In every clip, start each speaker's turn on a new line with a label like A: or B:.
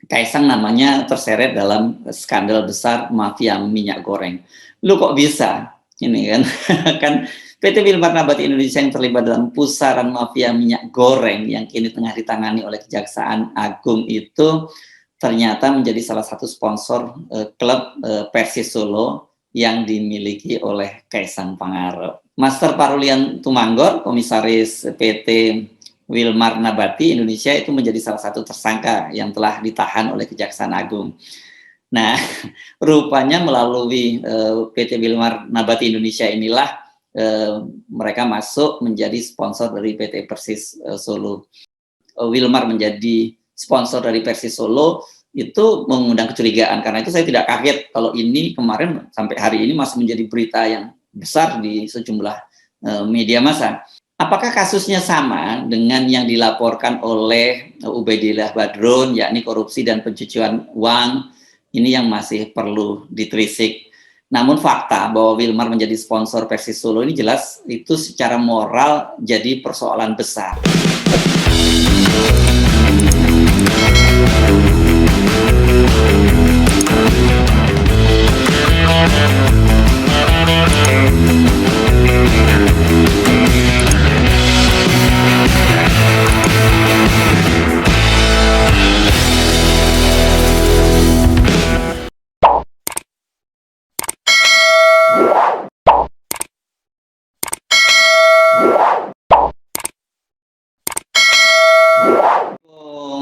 A: Kaisang namanya terseret dalam skandal besar mafia minyak goreng. Lu kok bisa? Ini kan, kan PT Wilmar Nabati Indonesia yang terlibat dalam pusaran mafia minyak goreng yang kini tengah ditangani oleh Kejaksaan Agung itu ternyata menjadi salah satu sponsor klub Persis Solo yang dimiliki oleh Kaisang Pangarep. Master Parulian Tumanggor, Komisaris PT Wilmar Nabati Indonesia itu menjadi salah satu tersangka yang telah ditahan oleh Kejaksaan Agung. Nah, rupanya melalui PT Wilmar Nabati Indonesia inilah mereka masuk menjadi sponsor dari PT Persis Solo. Wilmar menjadi sponsor dari Persis Solo itu mengundang kecurigaan, karena itu saya tidak kaget kalau ini kemarin sampai hari ini masih menjadi berita yang besar di sejumlah media massa. Apakah kasusnya sama dengan yang dilaporkan oleh Ubaidillah Badrun, yakni korupsi dan pencucian uang? Ini yang masih perlu ditelisik. Namun fakta bahwa Wilmar menjadi sponsor Persis Solo ini jelas itu secara moral jadi persoalan besar.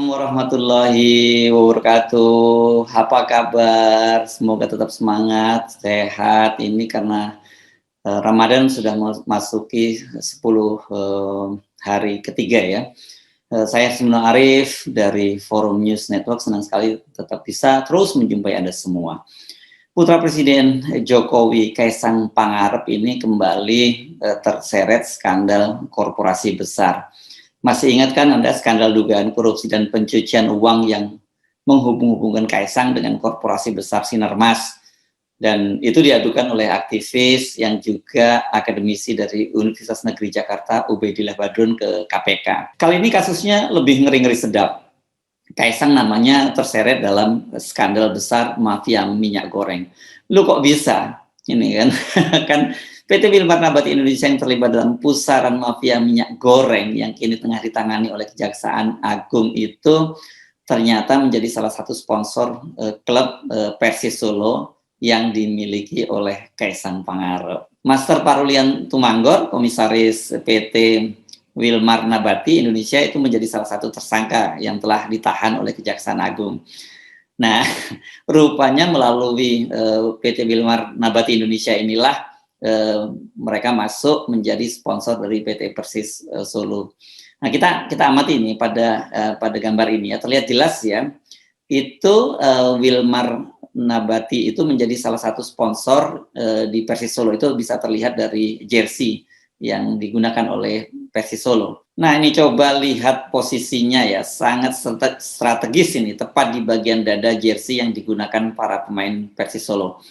A: Warahmatullahi wabarakatuh. Apa kabar? Semoga tetap semangat, sehat. Ini karena Ramadan sudah memasuki 10 hari ketiga ya. Saya Simno Arif dari Forum News Network, senang sekali tetap bisa terus menjumpai Anda semua. Putra Presiden Jokowi, Kaisang Pangarep ini kembali terseret skandal korporasi besar. Masih ingat kan Anda skandal dugaan korupsi dan pencucian uang yang menghubung-hubungkan Kaisang dengan korporasi besar Sinarmas, dan itu diadukan oleh aktivis yang juga akademisi dari Universitas Negeri Jakarta Ubaidillah Badrun ke KPK. Kali ini kasusnya lebih ngeri-ngeri sedap. Kaisang namanya terseret dalam skandal besar mafia minyak goreng. Lu kok bisa? Ini kan, kan PT Wilmar Nabati Indonesia yang terlibat dalam pusaran mafia minyak goreng yang kini tengah ditangani oleh Kejaksaan Agung itu ternyata menjadi salah satu sponsor klub Persis Solo yang dimiliki oleh Kaisang Pangarep. Master Parulian Tumanggor, Komisaris PT Wilmar Nabati Indonesia itu menjadi salah satu tersangka yang telah ditahan oleh Kejaksaan Agung. Nah, rupanya melalui PT Wilmar Nabati Indonesia inilah mereka masuk menjadi sponsor dari PT Persis Solo. Nah, kita amati ini pada gambar ini ya, terlihat jelas ya, itu Wilmar Nabati itu menjadi salah satu sponsor di Persis Solo. Itu bisa terlihat dari jersey yang digunakan oleh Persis Solo. Nah, ini coba lihat posisinya ya, sangat strategis ini, tepat di bagian dada jersey yang digunakan para pemain Persis Solo.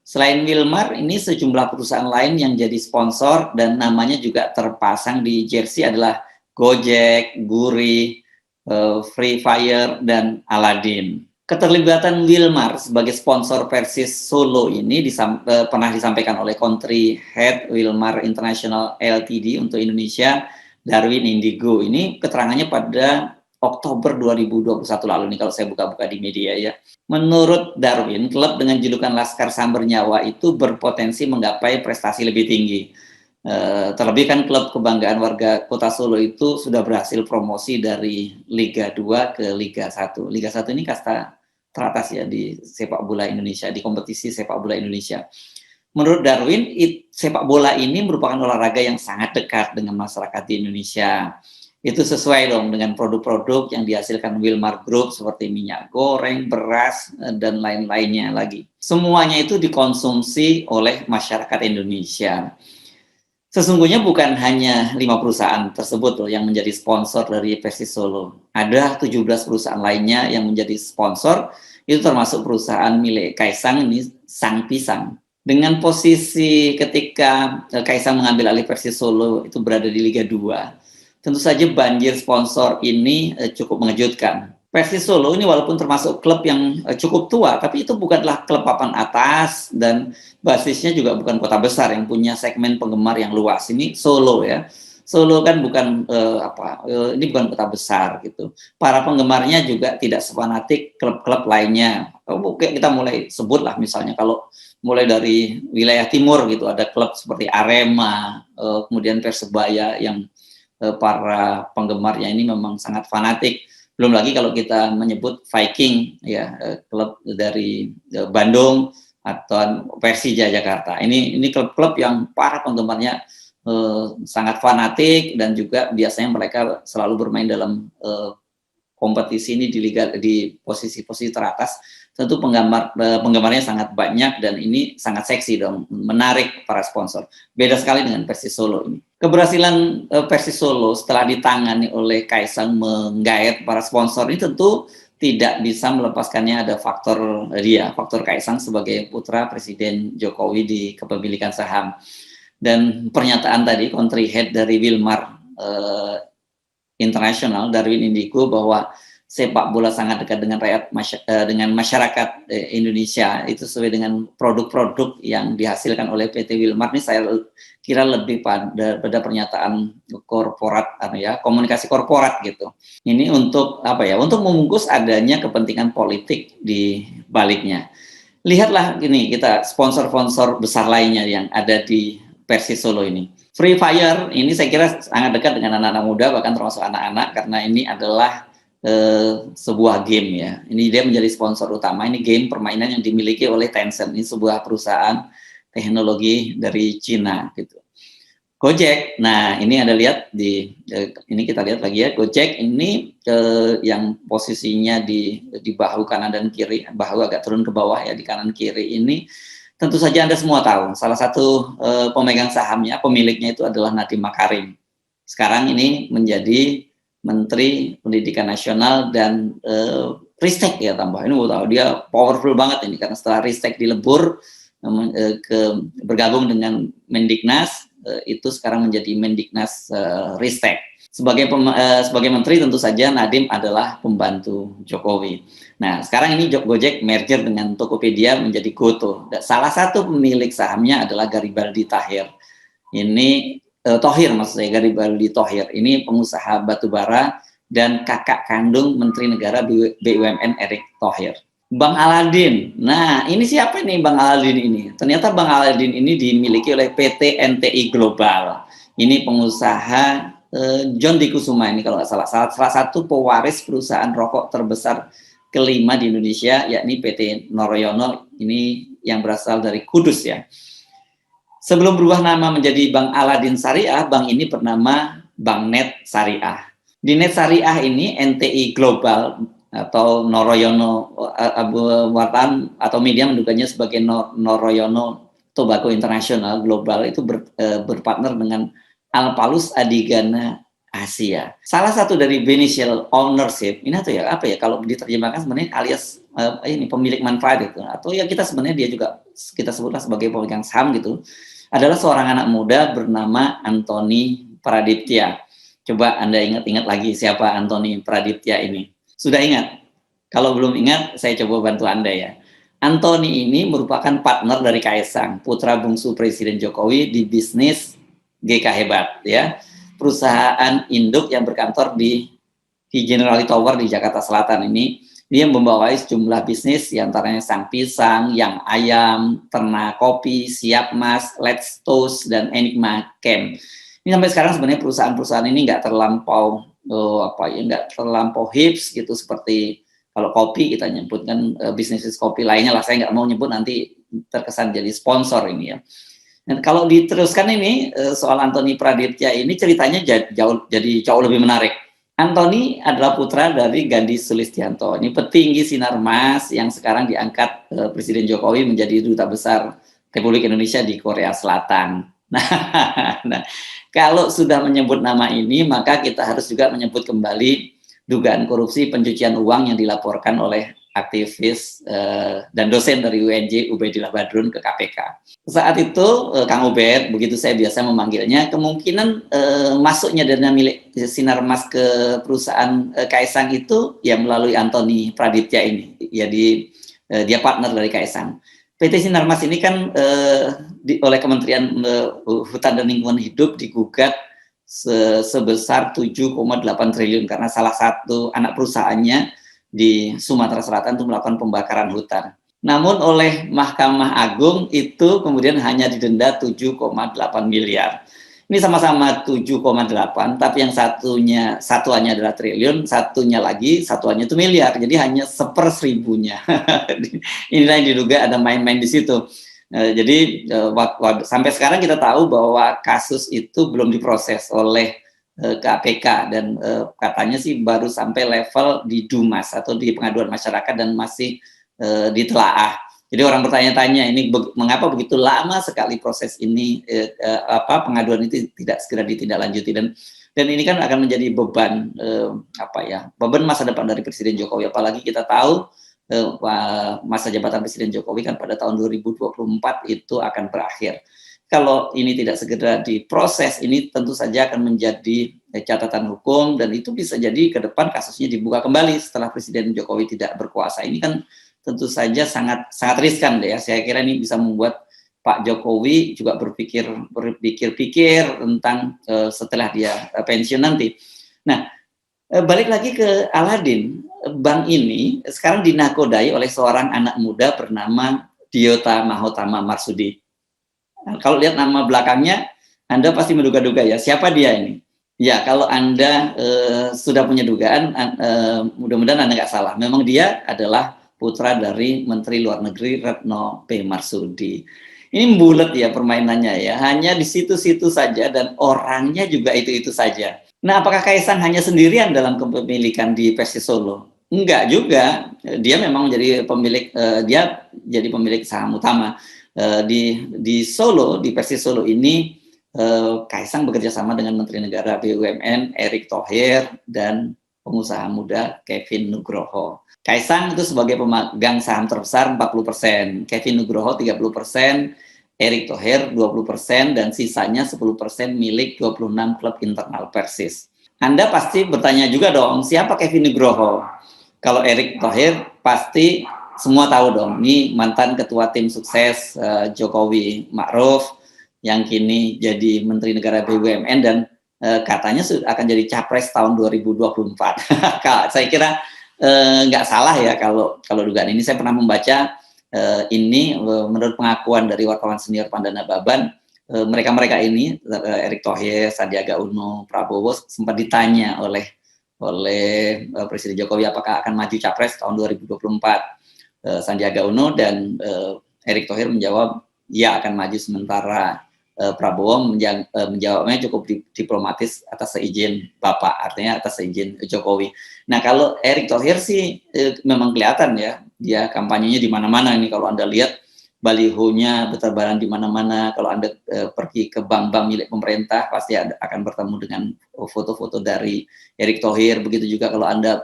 A: Selain Wilmar, ini sejumlah perusahaan lain yang jadi sponsor dan namanya juga terpasang di jersey adalah Gojek, Guri, Free Fire, dan Aladdin. Keterlibatan Wilmar sebagai sponsor Persis Solo ini pernah disampaikan oleh Country Head Wilmar International Ltd untuk Indonesia, Darwin Indigo. Ini keterangannya pada Oktober 2021 lalu nih kalau saya buka-buka di media ya. Menurut Darwin, klub dengan julukan Laskar Samber Nyawa itu berpotensi menggapai prestasi lebih tinggi. Terlebih kan klub kebanggaan warga Kota Solo itu sudah berhasil promosi dari Liga 2 ke Liga 1. Liga 1 ini kasta teratas ya di sepak bola Indonesia, di kompetisi sepak bola Indonesia. Menurut Darwin, sepak bola ini merupakan olahraga yang sangat dekat dengan masyarakat di Indonesia. Itu sesuai dong dengan produk-produk yang dihasilkan Wilmar Group seperti minyak goreng, beras, dan lain-lainnya lagi. Semuanya itu dikonsumsi oleh masyarakat Indonesia. Sesungguhnya bukan hanya 5 perusahaan tersebut loh yang menjadi sponsor dari Persis Solo. Ada 17 perusahaan lainnya yang menjadi sponsor, itu termasuk perusahaan milik Kaisang ini, Sang Pisang. Dengan posisi ketika Kaisang mengambil alih Persis Solo itu berada di Liga 2, tentu saja banjir sponsor ini cukup mengejutkan. Persis Solo ini walaupun termasuk klub yang cukup tua, tapi itu bukanlah klub papan atas dan basisnya juga bukan kota besar yang punya segmen penggemar yang luas. Ini Solo ya. Solo kan bukan ini bukan kota besar gitu. Para penggemarnya juga tidak sefanatik klub-klub lainnya. Oke, kita mulai sebutlah misalnya kalau mulai dari wilayah timur gitu ada klub seperti Arema, kemudian Persebaya yang para penggemarnya ini memang sangat fanatik. Belum lagi kalau kita menyebut Viking ya, klub dari Bandung atau Persija Jakarta. Ini klub-klub yang para penggemarnya sangat fanatik dan juga biasanya mereka selalu bermain dalam kompetisi ini di posisi-posisi teratas. Tentu penggemarnya sangat banyak dan ini sangat seksi dong, menarik para sponsor. Beda sekali dengan Persis Solo ini. Keberhasilan Persis Solo setelah ditangani oleh Kaisang menggait para sponsor ini tentu tidak bisa melepaskannya ada faktor Kaisang sebagai putra Presiden Jokowi di kepemilikan saham. Dan pernyataan tadi country head dari Wilmar International, Darwin Indigo, bahwa sepak bola sangat dekat dengan dengan masyarakat Indonesia, itu sesuai dengan produk-produk yang dihasilkan oleh PT Wilmar. Ini saya kira lebih pada pernyataan korporat komunikasi korporat gitu. Ini untuk untuk membungkus adanya kepentingan politik di baliknya. Lihatlah ini kita sponsor-sponsor besar lainnya yang ada di Persis Solo ini. Free Fire ini saya kira sangat dekat dengan anak-anak muda, bahkan termasuk anak-anak, karena ini adalah sebuah game ya. Ini dia menjadi sponsor utama. Ini game permainan yang dimiliki oleh Tencent. Ini sebuah perusahaan teknologi dari Cina gitu. Gojek, nah ini Anda lihat ini kita lihat lagi ya, Gojek ini yang posisinya di bahu kanan dan kiri, bahu agak turun ke bawah ya, di kanan kiri ini. Tentu saja Anda semua tahu, salah satu pemegang sahamnya, pemiliknya itu adalah Nadiem Makarim. Sekarang ini menjadi Menteri Pendidikan Nasional dan Ristek ya tambah. Ini tahu dia powerful banget ini, karena setelah Ristek dilebur bergabung dengan Mendiknas, itu sekarang menjadi Mendiknas Ristek. Sebagai menteri tentu saja Nadiem adalah pembantu Jokowi. Nah, sekarang ini Gojek merger dengan Tokopedia menjadi Goto. Dan salah satu pemilik sahamnya adalah Garibaldi Tahir. Ini Garibaldi Thohir. Ini pengusaha batubara dan kakak kandung Menteri Negara BUMN Erick Thohir. Bang Aladin. Nah, ini siapa nih Bang Aladin ini? Ternyata Bang Aladin ini dimiliki oleh PT NTI Global. Ini pengusaha John D. Kusuma ini kalau nggak salah satu pewaris perusahaan rokok terbesar kelima di Indonesia, yakni PT Noroyono, ini yang berasal dari Kudus ya. Sebelum berubah nama menjadi Bank Aladin Syariah, bank ini bernama Bank Net Syariah. Di Net Syariah ini NTI Global atau Noroyono wartawan atau media menduganya sebagai Noroyono Tobacco International Global itu berpartner dengan Alpalus Adigana Asia. Salah satu dari beneficial ownership ini atau kalau diterjemahkan sebenarnya alias pemilik manfaat itu, atau ya kita sebenarnya dia juga kita sebutlah sebagai pemegang saham gitu, adalah seorang anak muda bernama Antoni Pradiptya. Coba Anda ingat-ingat lagi siapa Antoni Pradiptya ini. Sudah ingat? Kalau belum ingat, saya coba bantu Anda ya. Antoni ini merupakan partner dari Kaisang, putra bungsu Presiden Jokowi di bisnis GK Hebat ya. Perusahaan induk yang berkantor di Generali Tower di Jakarta Selatan ini. Dia membawai sejumlah bisnis, diantaranya Sang Pisang, Yang Ayam, Ternak Kopi, Siap Mas, Let's Toast, dan Enigma Camp. Ini sampai sekarang sebenarnya perusahaan-perusahaan ini nggak terlampau hits gitu, seperti kalau kopi kita nyebutkan bisnis kopi lainnya lah, saya nggak mau nyebut nanti terkesan jadi sponsor ini ya. Dan kalau diteruskan ini soal Antoni Pradiptya ini ceritanya jadi jauh lebih menarik. Antoni adalah putra dari Gandhi Sulistianto. Ini petinggi Sinarmas yang sekarang diangkat Presiden Jokowi menjadi duta besar Republik Indonesia di Korea Selatan. Nah, kalau sudah menyebut nama ini, maka kita harus juga menyebut kembali dugaan korupsi pencucian uang yang dilaporkan oleh aktivis dan dosen dari UNJ Ubaidillah Badrun ke KPK. Saat itu Kang Ubed, begitu saya biasa memanggilnya, kemungkinan masuknya dana milik Sinarmas ke perusahaan Kaisang itu ya melalui Antoni Praditya ini, ya dia partner dari Kaisang. PT Sinarmas ini kan oleh Kementerian Hutan dan Lingkungan Hidup digugat sebesar 7,8 triliun karena salah satu anak perusahaannya di Sumatera Selatan itu melakukan pembakaran hutan. Namun oleh Mahkamah Agung itu kemudian hanya didenda 7,8 miliar. Ini sama-sama 7,8, tapi yang satuannya adalah triliun, satuannya itu miliar. Jadi hanya 1/1000-nya. Inilah yang diduga ada main-main di situ. Jadi sampai sekarang kita tahu bahwa kasus itu belum diproses oleh KPK dan katanya sih baru sampai level di Dumas atau di pengaduan masyarakat dan masih ditelaah. Jadi orang bertanya-tanya ini mengapa begitu lama sekali proses ini pengaduan itu tidak segera ditindaklanjuti dan ini kan akan menjadi beban beban masa depan dari Presiden Jokowi, apalagi kita tahu masa jabatan Presiden Jokowi kan pada tahun 2024 itu akan berakhir. Kalau ini tidak segera diproses, ini tentu saja akan menjadi catatan hukum dan itu bisa jadi ke depan kasusnya dibuka kembali setelah Presiden Jokowi tidak berkuasa. Ini kan tentu saja sangat riskan deh ya. Saya kira ini bisa membuat Pak Jokowi juga berpikir-pikir tentang setelah dia pensiun nanti. Nah, balik lagi ke Aladin, bank ini sekarang dinakodai oleh seorang anak muda bernama Diota Mahotama Marsudi. Nah, kalau lihat nama belakangnya, Anda pasti menduga-duga ya, siapa dia ini? Ya, kalau Anda sudah punya dugaan, mudah-mudahan Anda nggak salah. Memang dia adalah putra dari Menteri Luar Negeri Retno P. Marsudi. Ini bulat ya permainannya ya, hanya di situ-situ saja dan orangnya juga itu-itu saja. Nah, apakah Kaisang hanya sendirian dalam kepemilikan di Persis Solo? Enggak juga, dia memang menjadi pemilik, dia jadi pemilik saham utama. Di Solo, di Persis Solo ini Kaisang bekerja sama dengan Menteri Negara BUMN Erick Thohir dan pengusaha muda Kevin Nugroho. Kaisang itu sebagai pemegang saham terbesar 40%, Kevin Nugroho 30%, Erick Thohir 20%, dan sisanya 10% milik 26 klub internal Persis. Anda pasti bertanya juga dong, siapa Kevin Nugroho? Kalau Erick Thohir pasti semua tahu dong, ini mantan ketua tim sukses Jokowi Ma'ruf yang kini jadi Menteri Negara BUMN dan katanya akan jadi capres tahun 2024. Saya kira nggak salah ya kalau dugaan ini. Saya pernah membaca ini menurut pengakuan dari wartawan senior Pandana Baban, mereka ini Erick Thohir, Sandiaga Uno, Prabowo sempat ditanya oleh Presiden Jokowi apakah akan maju capres tahun 2024. Sandiaga Uno dan Erick Thohir menjawab ya akan maju, sementara Prabowo menjawabnya cukup diplomatis atas seizin Bapak, artinya atas seizin Jokowi. Nah, kalau Erick Thohir sih memang kelihatan ya, dia kampanyenya di mana-mana ini. Kalau Anda lihat balihonya bertebaran di mana-mana. Kalau Anda pergi ke bank-bank milik pemerintah pasti akan bertemu dengan foto-foto dari Erick Thohir. Begitu juga kalau Anda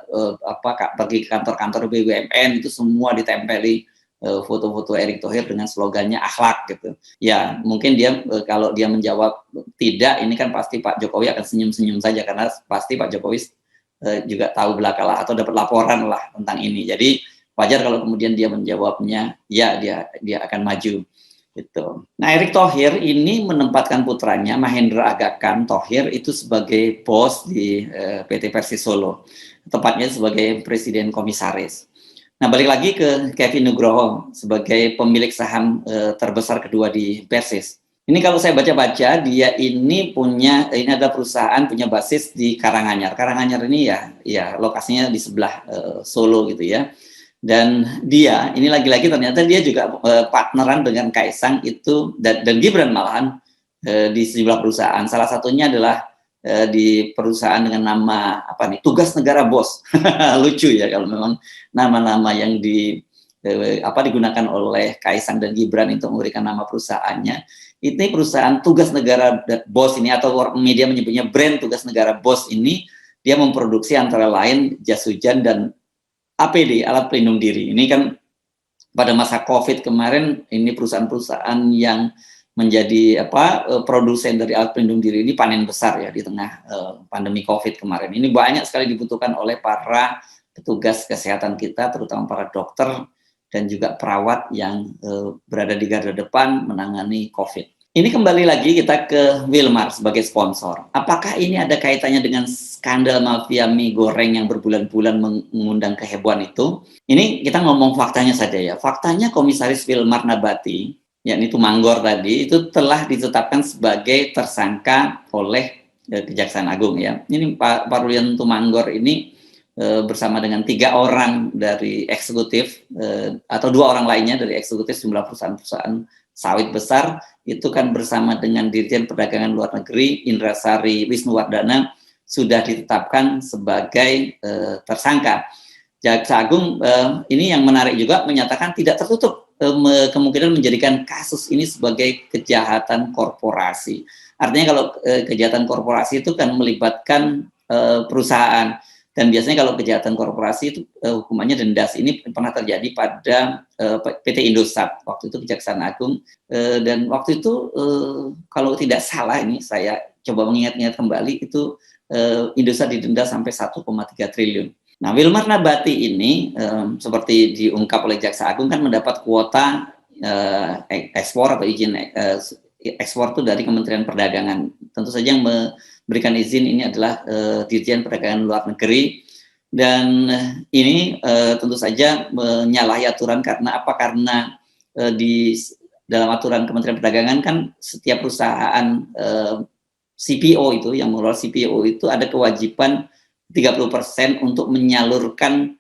A: pergi ke kantor-kantor BUMN itu semua ditempeli foto-foto Erick Thohir dengan slogannya akhlak gitu. Ya, mungkin dia kalau dia menjawab tidak, ini kan pasti Pak Jokowi akan senyum-senyum saja karena pasti Pak Jokowi juga tahu belakalah atau dapat laporan lah tentang ini. Jadi wajar kalau kemudian dia menjawabnya ya dia akan maju gitu. Nah, Erick Thohir ini menempatkan putranya Mahendra Agakan Thohir itu sebagai bos di PT Persis Solo, tepatnya sebagai presiden komisaris. Nah, balik lagi ke Kevin Nugroho sebagai pemilik saham terbesar kedua di Persis. Ini kalau saya baca-baca, dia ini ada perusahaan punya basis di Karanganyar. Karanganyar ini ya lokasinya di sebelah Solo gitu ya. Dan dia ini lagi-lagi ternyata dia juga partneran dengan Kaisang itu dan Gibran malahan di sejumlah perusahaan. Salah satunya adalah di perusahaan dengan nama Tugas Negara Bos. Lucu ya kalau memang nama-nama yang digunakan oleh Kaisang dan Gibran itu memberikan nama perusahaannya. Ini perusahaan Tugas Negara Bos ini, atau media menyebutnya brand Tugas Negara Bos ini dia memproduksi antara lain jas hujan dan APD, alat pelindung diri. Ini kan pada masa COVID kemarin, ini perusahaan-perusahaan yang menjadi produsen dari alat pelindung diri ini panen besar ya di tengah pandemi COVID kemarin. Ini banyak sekali dibutuhkan oleh para petugas kesehatan kita, terutama para dokter dan juga perawat yang berada di garda depan menangani COVID. Ini kembali lagi kita ke Wilmar sebagai sponsor. Apakah ini ada kaitannya dengan skandal mafia mie goreng yang berbulan-bulan mengundang kehebohan itu? Ini kita ngomong faktanya saja ya. Faktanya Komisaris Wilmar Nabati, yakni Tumanggor tadi, itu telah ditetapkan sebagai tersangka oleh Kejaksaan Agung ya. Ini Pak Rulian Tumanggor ini bersama dengan 3 orang dari eksekutif atau 2 orang lainnya dari eksekutif sejumlah perusahaan-perusahaan sawit besar, itu kan bersama dengan Dirjen Perdagangan Luar Negeri Indrasari Wisnuwardana sudah ditetapkan sebagai tersangka. Jaksa Agung ini yang menarik juga menyatakan tidak tertutup kemungkinan menjadikan kasus ini sebagai kejahatan korporasi. Artinya kalau kejahatan korporasi itu kan melibatkan perusahaan. Dan biasanya kalau kejahatan korporasi itu hukumannya denda. Ini pernah terjadi pada PT Indosat, waktu itu Kejaksaan Agung. Dan waktu itu kalau tidak salah, ini saya coba mengingat-ingat kembali, itu Indosat didenda sampai 1,3 triliun. Nah, Wilmar Nabati ini seperti diungkap oleh Jaksa Agung kan mendapat kuota ekspor atau izin ekspor itu dari Kementerian Perdagangan. Tentu saja yang memberikan izin ini adalah Dirjen Perdagangan Luar Negeri, dan ini tentu saja menyalahi aturan karena apa? Karena di dalam aturan Kementerian Perdagangan kan setiap perusahaan CPO itu yang mengelola CPO itu ada kewajiban 30% untuk menyalurkan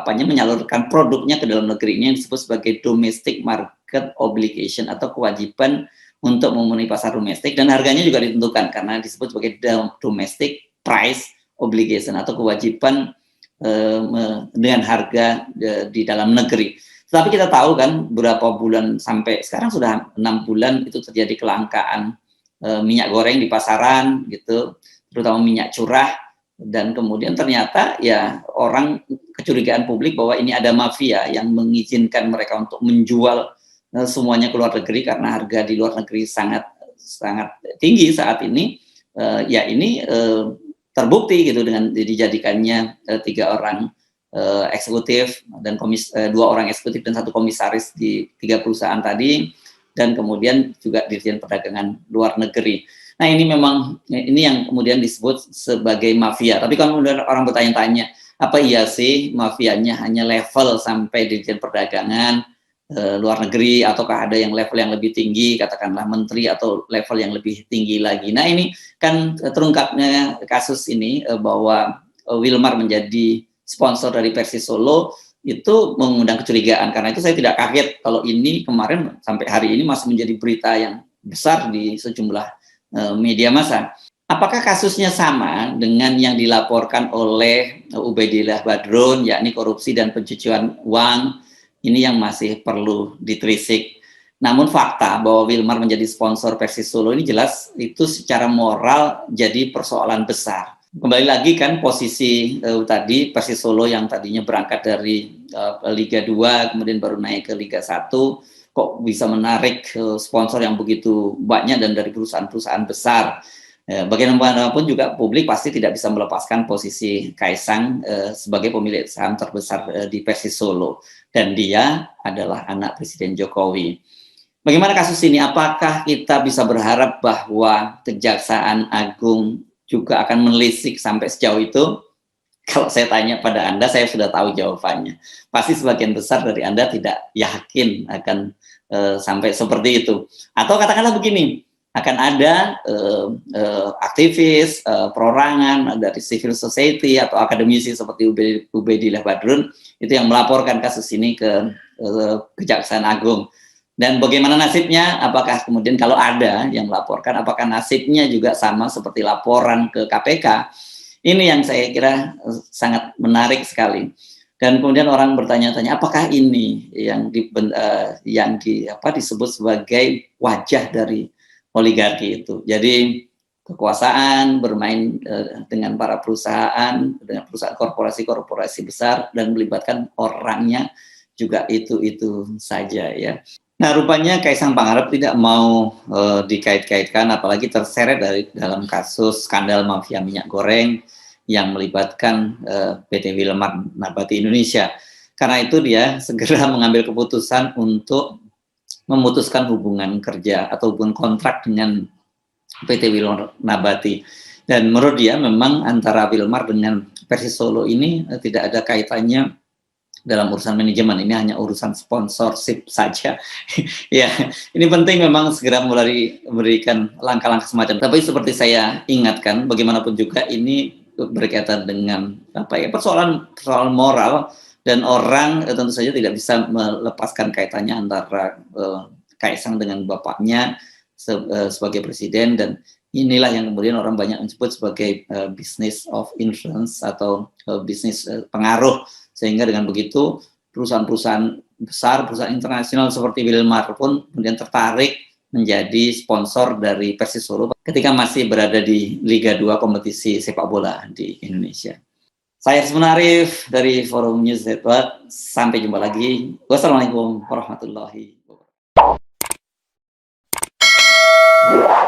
A: menyalurkan produknya ke dalam negeri. Ini yang disebut sebagai domestic market obligation atau kewajiban untuk memenuhi pasar domestik, dan harganya juga ditentukan karena disebut sebagai domestic price obligation atau kewajiban dengan harga di dalam negeri. Tapi kita tahu kan beberapa bulan sampai sekarang sudah 6 bulan itu terjadi kelangkaan minyak goreng di pasaran gitu, terutama minyak curah, dan kemudian ternyata ya orang kecurigaan publik bahwa ini ada mafia yang mengizinkan mereka untuk menjual semuanya ke luar negeri karena harga di luar negeri sangat tinggi saat ini. Ini terbukti gitu dengan dijadikannya 3 orang eksekutif dan 2 orang eksekutif dan 1 komisaris di 3 perusahaan tadi, dan kemudian juga Dirjen Perdagangan Luar Negeri. Nah, ini memang ini yang kemudian disebut sebagai mafia. Tapi kalau kemudian orang bertanya-tanya, apa iya sih mafianya hanya level sampai Dirjen Perdagangan Luar Negeri, ataukah ada yang level yang lebih tinggi, katakanlah menteri atau level yang lebih tinggi lagi? Nah, ini kan terungkapnya kasus ini bahwa Wilmar menjadi sponsor dari Persis Solo itu mengundang kecurigaan. Karena itu saya tidak kaget kalau ini kemarin sampai hari ini masih menjadi berita yang besar di sejumlah media massa. Apakah kasusnya sama dengan yang dilaporkan oleh Ubaidillah Badrun, yakni korupsi dan pencucian uang? Ini yang masih perlu ditelisik. Namun fakta bahwa Wilmar menjadi sponsor Persis Solo ini jelas itu secara moral jadi persoalan besar. Kembali lagi kan posisi tadi Persis Solo yang tadinya berangkat dari Liga 2 kemudian baru naik ke Liga 1, kok bisa menarik sponsor yang begitu banyak dan dari perusahaan-perusahaan besar. Bagaimanapun juga publik pasti tidak bisa melepaskan posisi Kaisang sebagai pemilik saham terbesar di Persis Solo, dan dia adalah anak Presiden Jokowi. Bagaimana kasus ini? Apakah kita bisa berharap bahwa Kejaksaan Agung juga akan menelisik sampai sejauh itu? Kalau saya tanya pada Anda, saya sudah tahu jawabannya. Pasti sebagian besar dari Anda tidak yakin akan sampai seperti itu. Atau katakanlah begini, akan ada aktivis, perorangan dari civil society atau akademisi seperti Ubaidillah Badrun itu yang melaporkan kasus ini ke Kejaksaan Agung. Dan bagaimana nasibnya? Apakah kemudian kalau ada yang melaporkan, apakah nasibnya juga sama seperti laporan ke KPK? Ini yang saya kira sangat menarik sekali. Dan kemudian orang bertanya-tanya, apakah ini yang disebut sebagai wajah dari oligarki itu? Jadi kekuasaan, bermain dengan para perusahaan, dengan perusahaan korporasi-korporasi besar, dan melibatkan orangnya juga itu-itu saja ya. Nah, rupanya Kaisang Pangarep tidak mau dikait-kaitkan, apalagi terseret dalam kasus skandal mafia minyak goreng yang melibatkan PT Wilmar Nabati Indonesia. Karena itu dia segera mengambil keputusan untuk memutuskan hubungan kerja atau hubungan kontrak dengan PT Wilmar Nabati. Dan menurut dia memang antara Wilmar dengan Persis Solo ini tidak ada kaitannya dalam urusan manajemen, ini hanya urusan sponsorship saja. Ya, ini penting memang segera mulai memberikan langkah-langkah semacam. Tapi seperti saya ingatkan, bagaimanapun juga ini berkaitan dengan persoalan moral, dan orang tentu saja tidak bisa melepaskan kaitannya antara Kaisang dengan bapaknya sebagai presiden, dan inilah yang kemudian orang banyak menyebut sebagai business of influence atau bisnis pengaruh. Sehingga dengan begitu perusahaan-perusahaan besar, perusahaan internasional seperti Wilmar pun kemudian tertarik menjadi sponsor dari Persis Solo ketika masih berada di Liga 2 kompetisi sepak bola di Indonesia. Saya Ismun Arif dari Forum News Network. Sampai jumpa lagi. Wassalamualaikum warahmatullahi wabarakatuh.